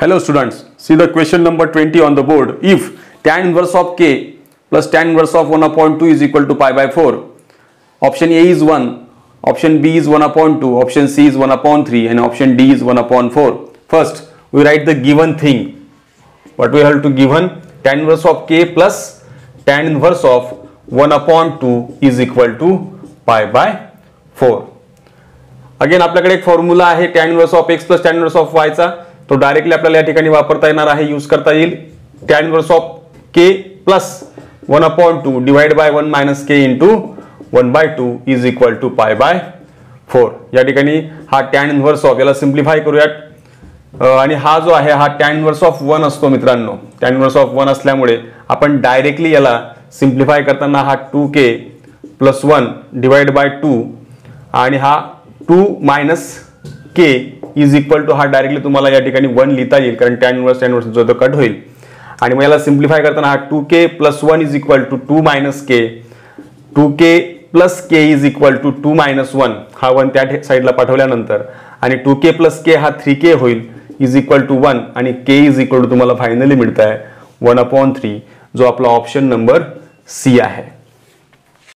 Hello students, see the question number 20 on the board. If tan inverse of k plus tan inverse of 1 upon 2 is equal to pi by 4, option A is 1, option B is 1 upon 2, option C is 1 upon 3 and option D is 1 upon 4. First, we write the given thing. What we have to given? Tan inverse of k plus tan inverse of 1 upon 2 is equal to pi by 4. Again आपल्याकडे एक formula आहे tan inverse of x plus tan inverse of y चा, तो directly आपल्याला या ठिकाणी वापरता येणार आहे, यूज करता येईल. tan inverse of k plus 1 upon 2 divide by 1 minus k into 1 by 2 is equal to pi by 4. या ठिकाणी हा tan इनवर्स ऑफ, याला सिंप्लिफाय करूयात. आणि हा जो आहे हा tan इनवर्स ऑफ 1 असतो मित्रांनो. tan इनवर्स ऑफ 1 असल्यामुळे आपण डायरेक्टली याला सिंप्लिफाय करताना हा 2k प्लस 1 डिवाइड बाय 2 आणि हा 2 minus k is equal to, हा डायरेक्टली तुम्हाला या ठिकाणी 1 लिहिता येईल कारण tan इनवर्स जो तो कट होईल. आणि मग याला सिंप्लिफाय करताना हा 2k plus 1 is equal to 2 minus k, 2k plus k is equal to 2 minus 1, हा 1 त्या साईडला पाठवल्यानंतर आणि 2k प्लस k हा 3k होईल इज इक्वल टू 1 आणि k इज इक्वल टू तुम्हाला फायनली मिळत आहे 1 अपॉन 3, जो आपला ऑप्शन नंबर सी आहे.